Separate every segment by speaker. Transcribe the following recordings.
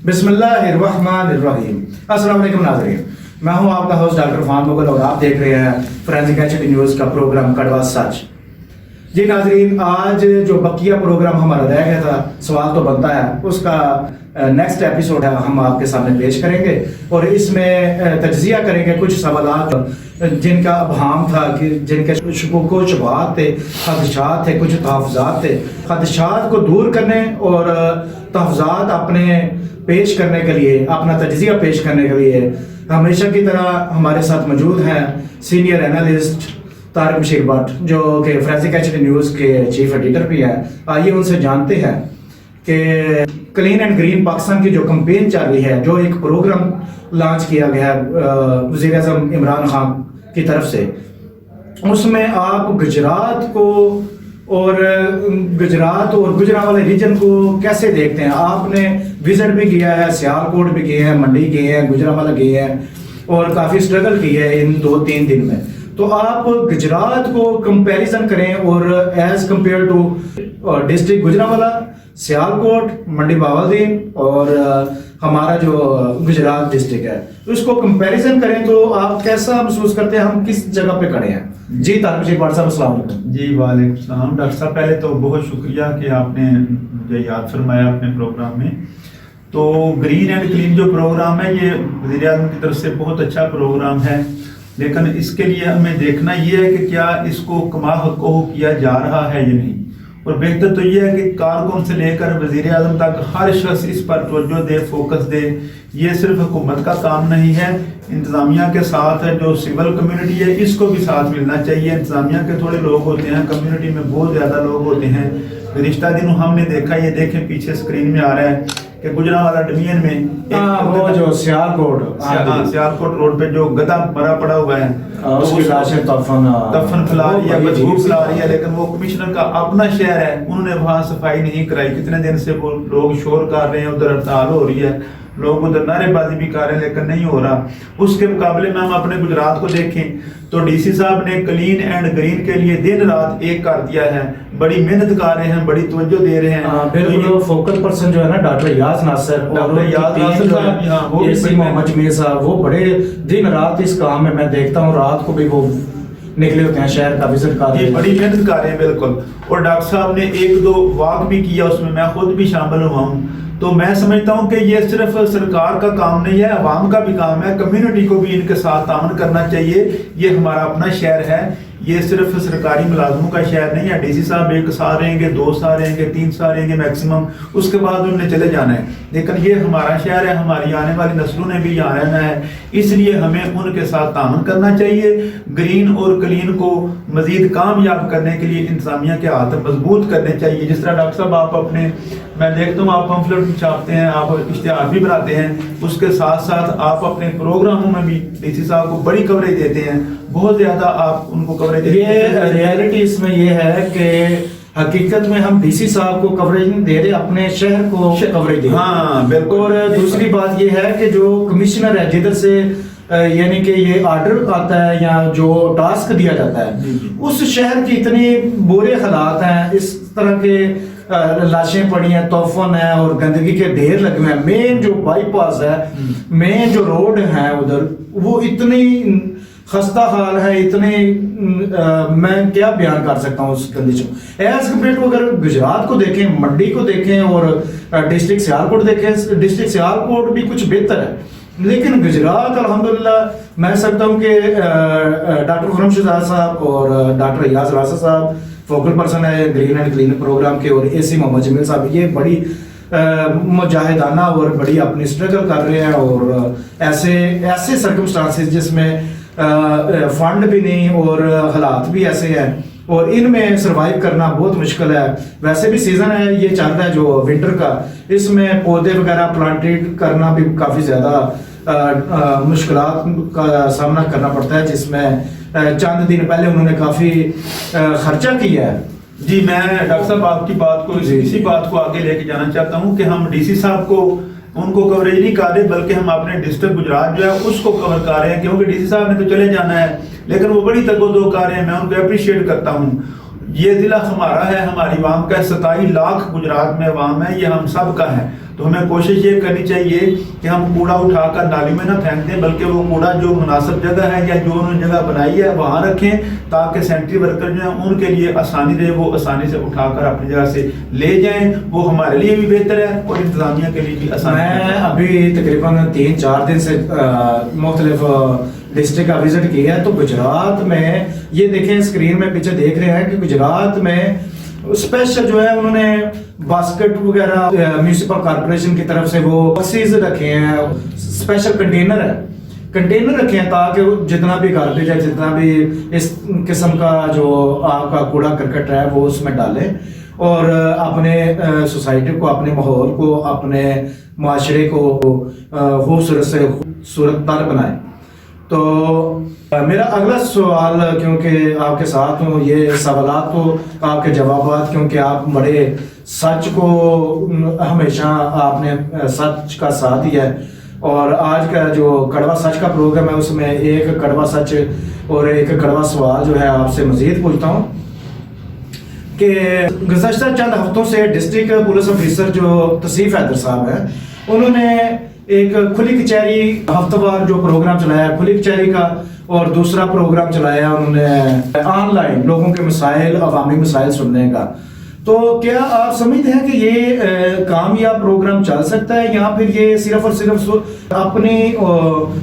Speaker 1: बिस्मिल्लाहिर्रहमानिर्रहीम। अस्सलाम वालेकुम नाज़रीन, मैं हूं आपका होस्ट डॉक्टर फान मुगल और आप देख रहे हैं फोरेंसिक एचडी न्यूज़ का प्रोग्राम कड़वा सच। जी नाज़रीन, आज जो बकिया प्रोग्राम हमारा रह गया था, सवाल तो बनता है, उसका नेक्स्ट एपिसोड है हम आपके सामने पेश करेंगे और इसमें तज्जिया करेंगे कुछ सवालात जिनका अबहम था, कि जिनके शुबुक व शुबहात थे, खदशात थे, कुछ तहफ़्फ़ुज़ात थे। खदशात को दूर करने और तहफ़्फ़ुज़ात अपने पेश करने के लिए, अपना तज्जिया पेश करने के लिए हमेशा की तरह हमारे साथ मौजूद हैं सीनियर एनालिस्ट तारिक बशीर भट्ट, जो कि फोरेंसिक एचडी न्यूज़ के चीफ एडिटर भी हैं। आइए उनसे जानते हैं कि क्लीन एंड ग्रीन पाकिस्तान की जो कैंपेन चल रही है, जो एक प्रोग्राम लॉन्च किया गया है वज़ीर-ए-आज़म इमरान खान की तरफ से, उसमें आप गुजरात और गुजरांवाला रीजन को कैसे देखते हैं? आपने विजिट भी किया है, सियालकोट भी किए हैं, मंडी गए हैं, गुजरांवाला गए हैं और काफ़ी स्ट्रगल की है इन 2-3 दिन में। तो आप गुजरात को कंपैरिजन करें और as compare to district Gujranwala, Sialkot, Mandi Bahauddin और हमारा जो गुजरात डिस्ट्रिक्ट है, उसको कंपैरिजन करें तो आप कैसा महसूस करते हैं, हम किस जगह पे खड़े हैं? जी तारिक बशीर भट्ट साहब, अस्सलाम वालेकुम।
Speaker 2: जी वालेकुम सलाम। डॉक्टर साहब, पहले तो बहुत शुक्रिया कि आपने मुझे याद फरमाया अपने प्रोग्राम में। तो ग्रीन एंड क्लीन जो प्रोग्राम है, ये वज़ीर-ए-आज़म की तरफ से बहुत अच्छा प्रोग्राम है, लेकिन इसके लिए हमें देखना ये है कि क्या इसको कमा को किया जा रहा है या नहीं। और बेहतर तो ये है कि कारकुन से लेकर वज़ीर-ए-आज़म तक हर शख्स इस पर तवज्जो दे, फोकस दे। ये सिर्फ हुकूमत का काम नहीं है, इंतज़ामिया के साथ जो सिविल कम्युनिटी है, इसको भी साथ मिलना चाहिए। इंतज़ामिया के थोड़े लोग होते हैं, कम्युनिटी में बहुत ज़्यादा लोग होते हैं। रिश्ता दिनों हमने देखा, ये देखें पीछे स्क्रीन में आ रहा है कि गुजरांवाला डिवीजन में
Speaker 1: वो जो सियालकोट
Speaker 2: रोड पे जो गधा मरा पड़ा हुआ है,
Speaker 1: उसकी लाशें
Speaker 2: दफन फैला रही है, बदबू फैला रही है, लेकिन वो कमिश्नर का अपना शहर है, उन्होंने वहाँ सफाई नहीं कराई। कितने दिन से वो लोग शोर कर रहे हैं, उधर हड़ताल हो रही है, लोग उधर नारेबाजी भी कर रहे हैं, लेकिन नहीं हो रहा। उसके मुकाबले में हम अपने गुजरात को देखें तो डीसी साहब ने क्लीन एंड ग्रीन के लिए दिन रात एक कर दिया है, बड़ी मेहनत कर रहे हैं, बड़ी तवज्जो दे रहे हैं।
Speaker 1: बिल्कुल, फोकल पर्सन जो है ना डॉक्टर याज नासिर साहब, वो बड़े दिन रात इस काम में, मैं देखता हूँ रात को भी वो निकले होते हैं, शहर का विजिट कर रहे हैं,
Speaker 2: बड़ी मेहनत कर रहे हैं। बिल्कुल। और डॉक्टर साहब ने 1-2 वॉक भी किया, उसमें मैं खुद भी शामिल हुआ हूँ। तो मैं समझता हूँ कि ये सिर्फ सरकार का काम नहीं है, अवाम का भी काम है। कम्युनिटी को भी इनके साथ ताउन करना चाहिए। ये हमारा अपना शहर है, ये सिर्फ सरकारी मुलाजमों का शहर नहीं है। डीसी साहब 1 साल रहेंगे, 2 साल रहेंगे, 3 साल रहेंगे मैक्सिमम, उसके बाद उन्हें चले जाना है। लेकिन ये हमारा शहर है, हमारी आने वाली नस्लों ने भी यहाँ रहना है, इसलिए हमें उनके साथ ताउन करना चाहिए। ग्रीन और क्लीन को मजीद कामयाब करने के लिए इंतजामिया के हाथ मजबूत करने चाहिए। जिस तरह डॉक्टर साहब आप अपने, मैं देखता हूँ आप पम्फलेट भी छापते हैं, आप इश्तिहार भी बनाते हैं, उसके साथ साथ आप अपने प्रोग्रामों में भी डीसी साहब को बड़ी कवरेज देते हैं, बहुत ज्यादा आप उनको कवरेज देते हैं।
Speaker 1: ये रियलिटी इसमें ये है कि हकीकत में हम डीसी साहब को कवरेज नहीं दे रहे, अपने शहर को कवरेज दे रहे।
Speaker 2: हाँ बिल्कुल।
Speaker 1: और दूसरी बात ये है कि जो कमिश्नर है, जिधर से यानी कि ये आर्डर आता है या जो टास्क दिया जाता है, उस शहर की इतनी बुरे हालात हैं, इस तरह के लाशें पड़ी हैं, तोफन है और गंदगी के ढेर लगे हुए हैं। मेन जो बाईपास है, मेन जो रोड है उधर, वो इतनी खस्ता हाल है, इतने मैं क्या बयान कर सकता हूँ उस कंडीशन। एज कम्पेयर टू अगर गुजरात को देखें, मंडी को देखें और डिस्ट्रिक्ट सियालकोट देखें, डिस्ट्रिक्ट सियालकोट भी कुछ बेहतर है, लेकिन गुजरात अल्हम्दुलिल्लाह मैं सकता हूँ कि डॉक्टर खुर्रम शहजाद साहब और डॉक्टर याज रासा साहब फोकल पर्सन है ग्रीन एंड क्लीन प्रोग्राम के, और एसी मोहम्मद जमील साहब, ये बड़ी मुजाहिदाना और बड़ी अपनी स्ट्रगल कर रहे हैं। और ऐसे सर्कमस्टांसेस जिसमें फंड भी नहीं और हालात भी ऐसे हैं, और इनमें सरवाइव करना बहुत मुश्किल है। वैसे भी सीजन है, ये चल रहा है जो विंटर का, इसमें पौधे वगैरह प्लांटेड करना भी काफ़ी ज़्यादा मुश्किलात का सामना करना पड़ता है, जिसमें चंद दिन पहले उन्होंने काफ़ी खर्चा किया है।
Speaker 2: जी, मैं डॉक्टर साहब आपकी बात को, इसी बात को आगे लेके जाना चाहता हूँ कि हम डीसी साहब को, उनको कवरेज नहीं कर रहे, बल्कि हम अपने डिस्ट्रिक्ट गुजरात जो है उसको कवर कर रहे हैं, क्योंकि डीसी साहब ने तो चले जाना है, लेकिन वो बड़ी तगोदो कर रहे हैं। मैं उनको अप्रिशिएट करता हूँ। یہ ضلع ہمارا ہے، ہماری عوام کا 27 لاکھ گجرات میں عوام ہے، یہ ہم سب کا ہے. تو ہمیں کوشش یہ کرنی چاہیے کہ ہم کوڑا اٹھا کر نالی میں نہ پھینک دیں، بلکہ وہ کوڑا جو مناسب جگہ ہے یا جو انہوں نے جگہ بنائی ہے وہاں رکھیں، تاکہ سینٹری ورکر جو ہیں ان کے لیے آسانی رہے، وہ آسانی سے اٹھا کر اپنی جگہ سے لے جائیں. وہ ہمارے لیے بھی بہتر ہے اور انتظامیہ کے لیے بھی آسانی.
Speaker 1: میں ابھی تقریباً 3-4 دن سے مختلف ڈسٹرکٹ کا وزٹ کیا ہے، تو گجرات میں یہ دیکھیں اسکرین میں پیچھے دیکھ رہے ہیں کہ گجرات میں اسپیشل جو ہے انہوں نے باسکٹ وغیرہ میونسپل کارپوریشن کی طرف سے وہ باکسز رکھے ہیں، اسپیشل کنٹینر رکھے ہیں تاکہ جتنا بھی گاربیج ہے، جتنا بھی اس قسم کا جو آپ کا کوڑا کرکٹ ہے وہ اس میں ڈالیں اور اپنے سوسائٹی کو، اپنے ماحول کو، اپنے معاشرے کو خوبصورت سے خوبصورت تر بنائیں. تو میرا اگلا سوال، کیونکہ آپ کے ساتھ ہوں، یہ سوالات تو آپ کے جوابات، کیونکہ آپ بڑے سچ کو ہمیشہ آپ نے سچ کا ساتھ دیا ہے، اور آج کا جو کڑوا سچ کا پروگرام ہے اس میں ایک کڑوا سچ اور ایک کڑوا سوال جو ہے آپ سے مزید پوچھتا ہوں کہ گزشتہ چند ہفتوں سے ڈسٹرکٹ پولیس آفیسر جو تصیف حیدر صاحب ہیں، انہوں نے ایک کھلی کچہری ہفتہ وار جو پروگرام چلایا ہے کھلی کچہری کا، اور دوسرا پروگرام چلایا انہوں نے آن لائن لوگوں کے مسائل، عوامی مسائل سننے کا. تو کیا آپ سمجھتے ہیں کہ یہ کامیاب پروگرام چل سکتا ہے، یا پھر یہ صرف اور صرف اپنی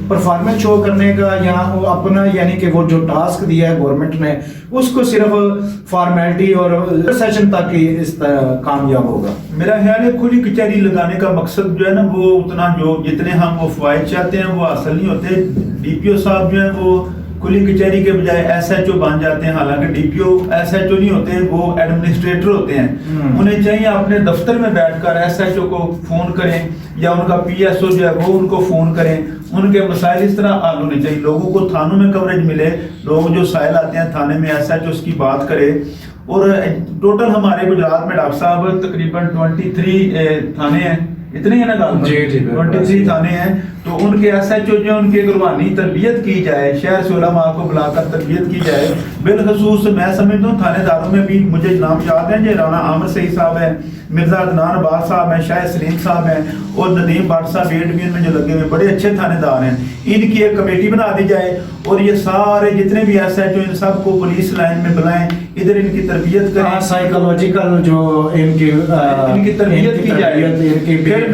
Speaker 1: پرفارمنس شو کرنے کا، یا اپنا یعنی کہ وہ جو ٹاسک دیا ہے گورنمنٹ نے اس کو صرف فارمیلٹی اور سیشن تک ہی اس کامیاب ہوگا؟
Speaker 2: میرا خیال ہے کھلی کچہری لگانے کا مقصد جو ہے نا، وہ اتنا جتنے ہم وہ فوائد چاہتے ہیں وہ حاصل نہیں ہوتے. ڈی پی او صاحب جو ہیں وہ کھلی کچہری کے بجائے ایس ایچ او بن جاتے ہیں، حالانکہ D P O S H O نہیں ہوتے، وہ ایڈمنسٹریٹر ہوتے ہیں. انہیں چاہیے اپنے دفتر میں بیٹھ کر ایس ایچ او کو فون کریں، یا ان کا پی ایس او جو ہے وہ ان کو فون کریں. ان کے مسائل اس طرح حل ہونے چاہیے. لوگوں کو تھانوں میں کوریج ملے، لوگ جو سائل آتے ہیں تھانے میں، ایس ایچ او اس کی بات کرے. اور ٹوٹل ہمارے گجرات میں ڈاکٹر صاحب تقریباً 23 تھانے ہیں، اتنے ہیں نا ڈاکٹر؟
Speaker 1: جی
Speaker 2: 23 تھانے ہیں. تو ان کے ایس ایچ او جو ان کی روحانی تربیت کی جائے، شہر سے علماء کو بلا کر تربیت کی جائے. بالخصوص میں سمجھتا ہوں تھانے داروں میں بھی مجھے نام یاد ہیں، جو رانا عامر سعید صاحب ہیں، مرزا عدنان عباس صاحب ہیں، شاہ سلیم صاحب ہیں، اور ندیم بٹ صاحب اے ڈویژن میں جو لگے ہوئے بڑے اچھے تھانے دار ہیں. ان کی ایک کمیٹی بنا دی جائے اور یہ سارے جتنے بھی ایس ایچ او ان سب کو پولیس لائن میں بلائیں، ادھر ان کی تربیت کریں،
Speaker 1: سائیکولوجیکل جو ان کی
Speaker 2: تربیت کی جائے.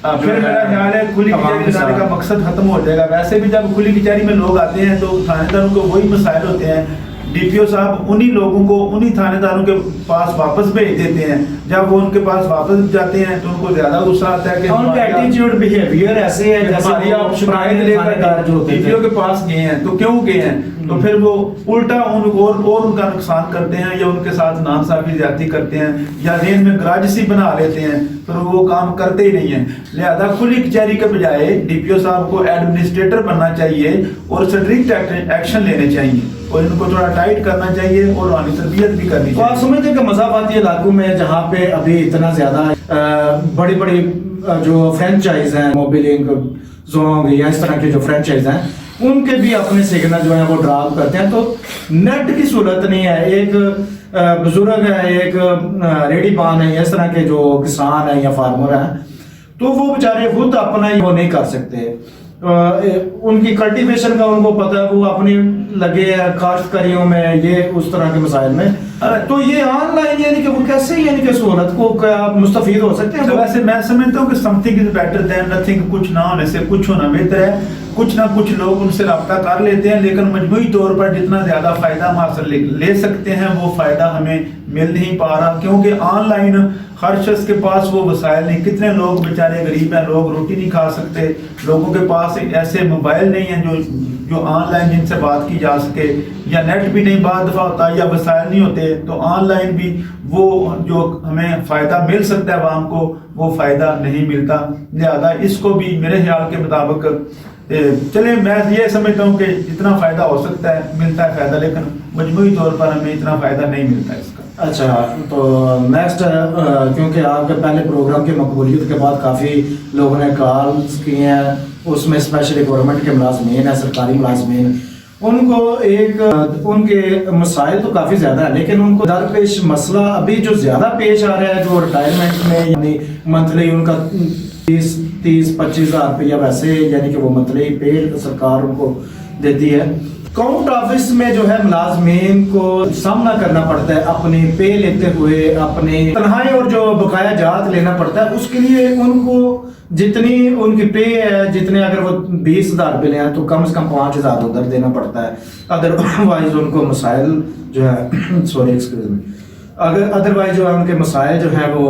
Speaker 2: پھر میرا خیال ہے کھلی کچہری لگانے کا مقصد ختم ہو جائے گا. ویسے بھی جب کھلی کچہری میں لوگ آتے ہیں تو تھانے داروں کو وہی مسائل ہوتے ہیں. ڈی پی او صاحب انہی لوگوں کو انہی تھانے داروں کے پاس واپس بھیج دیتے ہیں. جب وہ ان کے پاس واپس جاتے ہیں تو ان کو زیادہ غصہ آتا ہے کہ
Speaker 1: ان کا ایٹیٹیوڈ بیہیویئر ایسے ہے جیسے
Speaker 2: ہماری آپ شکایت لے کر ڈی پی او کے پاس گئے ہیں. تو کیوں گئے ہیں؟ تو پھر وہ الٹا اور ان کا نقصان کرتے ہیں، یا ان کے ساتھ ناانصافی زیادتی کرتے ہیں، یا ذہن میں گرج سی بنا لیتے ہیں، پھر وہ کام کرتے ہی نہیں ہیں. لہذا کھلی کچہری کے بجائے ڈی پی او صاحب کو ایڈمنسٹریٹر بننا چاہیے اور اسٹرکٹ ایکشن لینے چاہیے، اور ان کو تھوڑا ٹائٹ کرنا چاہیے اور روحانی تربیت بھی کرنی چاہیے.
Speaker 1: تو آپ سمجھتے ہیں کہ مضافاتی علاقوں میں جہاں پہ ابھی اتنا زیادہ بڑی بڑی جو فرینچائز ہیں، موبیلنگ، زونگ یا اس طرح کے جو فرینچائز ہیں، ان کے بھی اپنے سگنل جو ہیں وہ ڈراپ کرتے ہیں، تو نیٹ کی سہولت نہیں ہے. ایک بزرگ ہے، ایک ریڈی بان ہے، اس طرح کے جو کسان ہیں یا فارمر ہیں، تو وہ بیچارے خود اپنا وہ نہیں کر سکتے. ان کی کلٹیویشن کا ان کو پتہ ہے، وہ اپنی لگے ہیں کاشتکاریوں میں، یہ اس طرح کے مسائل میں. تو یہ آن لائن یعنی کہ وہ کیسے یعنی کہ سہولت کو کیا مستفید ہو سکتے ہیں؟
Speaker 2: ویسے میں سمجھتا ہوں کہ something is better than nothing. کچھ نہ ہونے سے کچھ ہونا بہتر ہے. کچھ نہ کچھ لوگ ان سے رابطہ کر لیتے ہیں، لیکن مجموعی طور پر جتنا زیادہ فائدہ ہم حاصل لے سکتے ہیں وہ فائدہ ہمیں مل نہیں پا رہا، کیونکہ آن لائن ہر شخص کے پاس وہ وسائل نہیں. کتنے لوگ بیچارے غریب ہیں، لوگ روٹی نہیں کھا سکتے، لوگوں کے پاس ایسے موبائل نہیں ہیں جو آن لائن جن سے بات کی جا سکے، یا نیٹ بھی نہیں بعض دفعہ ہوتا، یا وسائل نہیں ہوتے. تو آن لائن بھی وہ جو ہمیں فائدہ مل سکتا ہے عوام کو، وہ فائدہ نہیں ملتا. لہذا اس کو بھی میرے خیال کے مطابق چلیں، میں یہ سمجھتا ہوں کہ جتنا فائدہ ہو سکتا ہے ملتا ہے فائدہ، لیکن مجموعی طور پر ہمیں اتنا فائدہ نہیں ملتا ہے اس کا.
Speaker 1: اچھا، تو نیکسٹ کیونکہ آپ کے پہلے پروگرام کی مقبولیت کے بعد کافی لوگوں نے کالز کی ہیں، اس میں اسپیشلی گورنمنٹ کے ملازمین ہیں، سرکاری ملازمین، उनको एक उनके मसाइल तो काफ़ी ज़्यादा है, लेकिन उनको दरपेश मसला अभी जो ज़्यादा पेश आ रहा है, जो रिटायरमेंट में यानी मंथली उनका 30-25 हज़ार रुपया वैसे यानी कि वो मंथली पे सरकार उनको देती है। काउंट ऑफिस में जो है मुलाजमीन को सामना करना पड़ता है अपनी पे लेते हुए, अपनी तनख्वाहें और जो बकाया जात लेना पड़ता है। उसके लिए उनको जितनी उनकी पे है, जितने अगर वो 20,000 रुपये लें तो कम से कम 5,000 उधर देना पड़ता है। अदरवाइज उनको मसाइल जो है सॉरी एक्सक्यूज मी, अगर अदरवाइज जो है उनके मसाइल जो है वो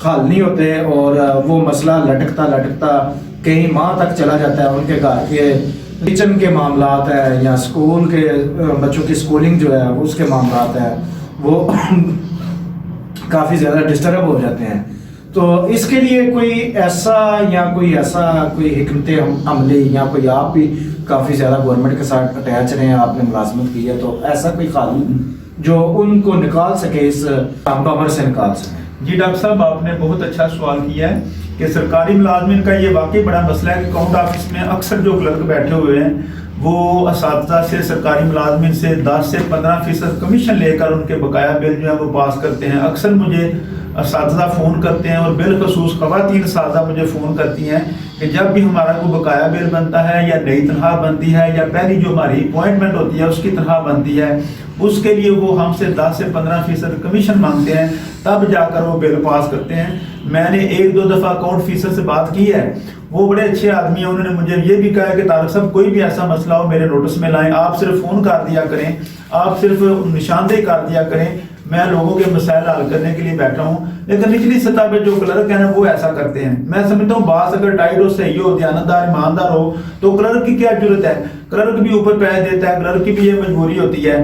Speaker 1: हल नहीं होते और वो मसला लटकता लटकता कई माह तक चला जाता है। उनके घर के किचन के मामलात है या स्कूल के बच्चों की स्कूलिंग जो है उसके मामलात है वो काफ़ी ज़्यादा डिस्टर्ब हो जाते हैं। तो इसके लिए कोई ऐसा कोई हिकमत अमली या कोई आप भी काफ़ी ज़्यादा गवर्नमेंट के साथ अटैच रहे हैं, आपने मुलाजमत की है, तो ऐसा कोई कानून जो उनको निकाल सके, इस बमर से निकाल सके।
Speaker 2: जी डॉक्टर साहब, आपने बहुत अच्छा सवाल किया है कि सरकारी मुलाजमिन का ये वाकई बड़ा मसला है कि काउंट ऑफिस में अक्सर जो क्लर्क बैठे हुए हैं वो असातिज़ा से, सरकारी मुलाजमिन से 10 से 15% कमीशन लेकर उनके बकाया बिल जो है वो पास करते हैं। अक्सर मुझे असातिज़ा फ़ोन करते हैं और बिलखसूस ख़वातीन असातिज़ा मुझे फ़ोन करती हैं कि जब भी हमारा कोई बकाया बिल बनता है या नई तनख्वाह बनती है या पहली जो हमारी अपॉइंटमेंट होती है उसकी तनख्वाह बनती है, उसके लिए वो हमसे 10 से 15% कमीशन मांगते हैं, तब जाकर वो बिल पास करते हैं। मैंने 1-2 दफ़ा अकाउंट ऑफिसर से बात की है, वो बड़े अच्छे आदमी हैं। उन्होंने मुझे ये भी कहा कि तारिक साहब कोई भी ऐसा मसला हो मेरे नोटिस में लाएं, आप सिर्फ फ़ोन कर दिया करें, आप सिर्फ निशानदेही कर दिया करें, मैं लोगों के मसाइल हल करने के लिए बैठा हूँ। लेकिन निचली सतह पे जो क्लर्क है ना वो ऐसा करते हैं। मैं समझता हूँ बात अगर टाइट हो, सही हो, दयानतदार, ईमानदार हो तो क्लर्क की क्या जरूरत है। क्लर्क भी ऊपर पैसे देता है, क्लर्क की भी ये मजबूरी होती है।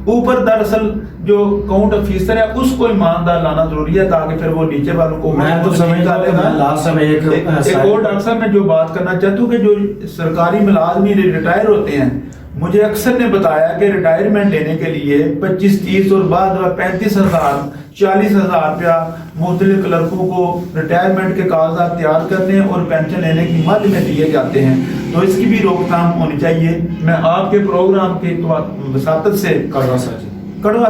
Speaker 2: ऊपर दरअसल जो काउंट ऑफिसर है उसको ईमानदार लाना जरूरी है ताकि फिर वो नीचे वालों को
Speaker 1: मैं तो समझता हूं लास्ट समय एक
Speaker 2: और डॉक्टर साहब मैं जो बात करना चाहता हूँ कि जो सरकारी मुलाजमीन रिटायर होते हैं, मुझे अक्सर ने बताया कि रिटायरमेंट लेने के लिए 25-30 और बाद 35,000 40,000 रुपया मुख्तलिफ क्लर्कों को रिटायरमेंट के कागजात तैयार करने और पेंशन लेने की मद में दिए जाते हैं। तो इसकी भी रोकथाम होनी चाहिए। मैं आपके प्रोग्राम की वसातत से कड़वा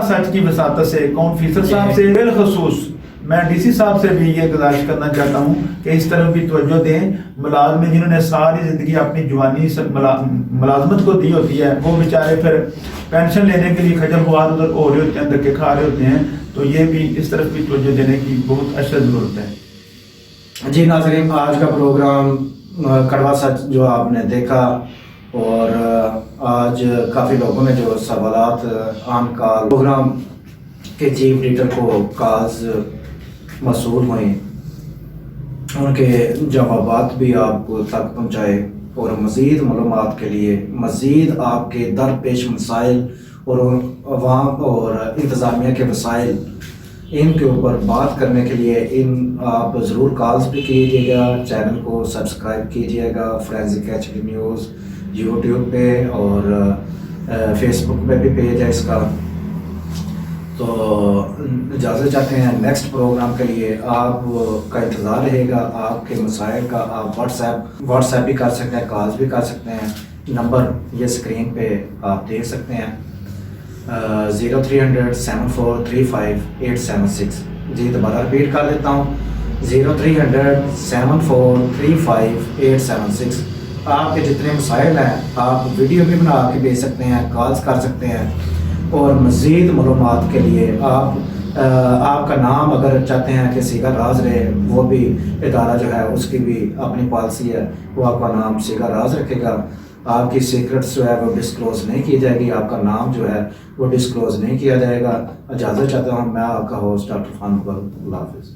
Speaker 2: सच की वसातत से काउंट ऑफिसर साहब से बिलखसूस मैं डीसी साहब से भी ये गुजारिश करना चाहता हूँ कि इस तरफ भी तवज्जो दें। मुलाजमिन जिन्होंने सारी ज़िंदगी अपनी जवानी मुलाजमत को दी होती है, वो बेचारे फिर पेंशन लेने के लिए खजल खुआर उधर हो रहे होते हैं, धक्के खा रहे होते हैं। तो ये भी इस तरफ भी तवज्जो देने की बहुत अशद ज़रूरत है।
Speaker 1: जी नाज़रीन, आज का प्रोग्राम कड़वा सच जो आपने देखा और आज काफ़ी लोगों ने जो सवालात आन कॉल प्रोग्राम के चीफ एडिटर को कॉल्स मसूल हुए, उनके जवाबात भी आपको तक पहुँचाए और मज़ीद मालूमात के लिए, मज़ीद आपके दरपेश मसाइल और अवाम और इंतज़ामिया के वसाइल इनके ऊपर बात करने के लिए आप ज़रूर कॉल्स भी कीजिएगा। चैनल को सब्सक्राइब कीजिएगा, फोरेंसिक HD न्यूज़ यूट्यूब पे और फेसबुक पे भी पेज है इसका। तो इजाज़त चाहते हैं। नेक्स्ट प्रोग्राम के लिए आपका इंतज़ार रहेगा। आपके मसाइल का आप व्हाट्सएप भी कर सकते हैं, कॉल्स भी कर सकते हैं। नंबर ये स्क्रीन पे आप देख सकते हैं 0300 7435 876। जी दोबारा रिपीट कर देता हूँ 0300 7435 876। आपके जितने मसाइल हैं आप वीडियो भी बना के भेज सकते हैं, कॉल्स कर सकते हैं। और मज़ीद मालूमात के लिए आपका नाम अगर चाहते हैं कि सीगा राज रहे, वो भी इदारा जो है उसकी भी अपनी पॉलिसी है, वो आपका नाम सीगा राज रखेगा। आपकी सीक्रेट्स जो है वो डिस्क्लोज नहीं की जाएगी, आपका नाम जो है वो डिस्क्लोज नहीं किया जाएगा। इजाज़त चाहता हूँ। मैं आपका होस्ट डॉक्टर फान मुगल। अल्लाह हाफ़िज़।